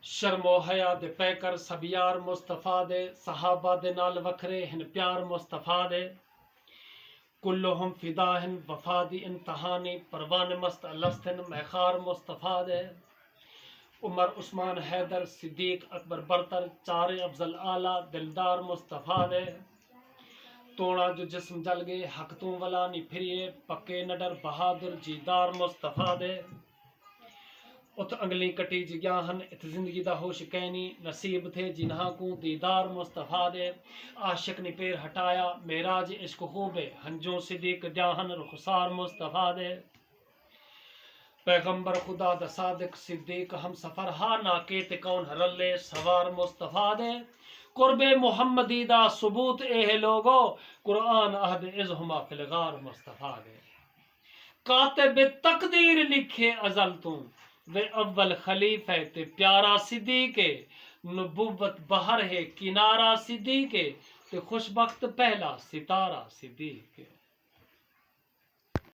شرم و حیا دے پیکر سب یار مصطفیٰ دے، صحابہ دے نال وکھرے ہن پیار مصطفیٰ دے، کلہم فدا ہن وفا دی انتہانی، پروان مست الستن میخار مصطفیٰ دے، عمر عثمان حیدر صدیق اکبر برتر چار افضل اعلیٰ دلدار مصطفیٰ دے، توڑا جو جسم جل گئے حق تو ولا نی پھریے، پکے نڈر بہادر جیدار مصطفیٰ دے، ات انگلی کٹی جگیاہن ات زندگی دا ہوش کینی، نصیب تھے جنہاں کو دیدار مصطفیٰ دے، عاشق نے پیر ہٹایا معراج عشق خوبے، ہنجوں صدیق جاہن رخسار مصطفیٰ دے، پیغمبر خدا دا صادق صدیق ہم سفر ہا ناکے تے کون رلے سوار مصطفیٰ دے، قرب محمدی دا ثبوت اے لوگو، قرآن عہد ازہما فی الغار مصطفیٰ دے، کاتب تقدیر لکھے ازل تو وہ اول خلیفہ تے پیارا صدیق نبوت بہر ہے کنارہ صدیق تے خوشبخت پہلا ستارہ صدیق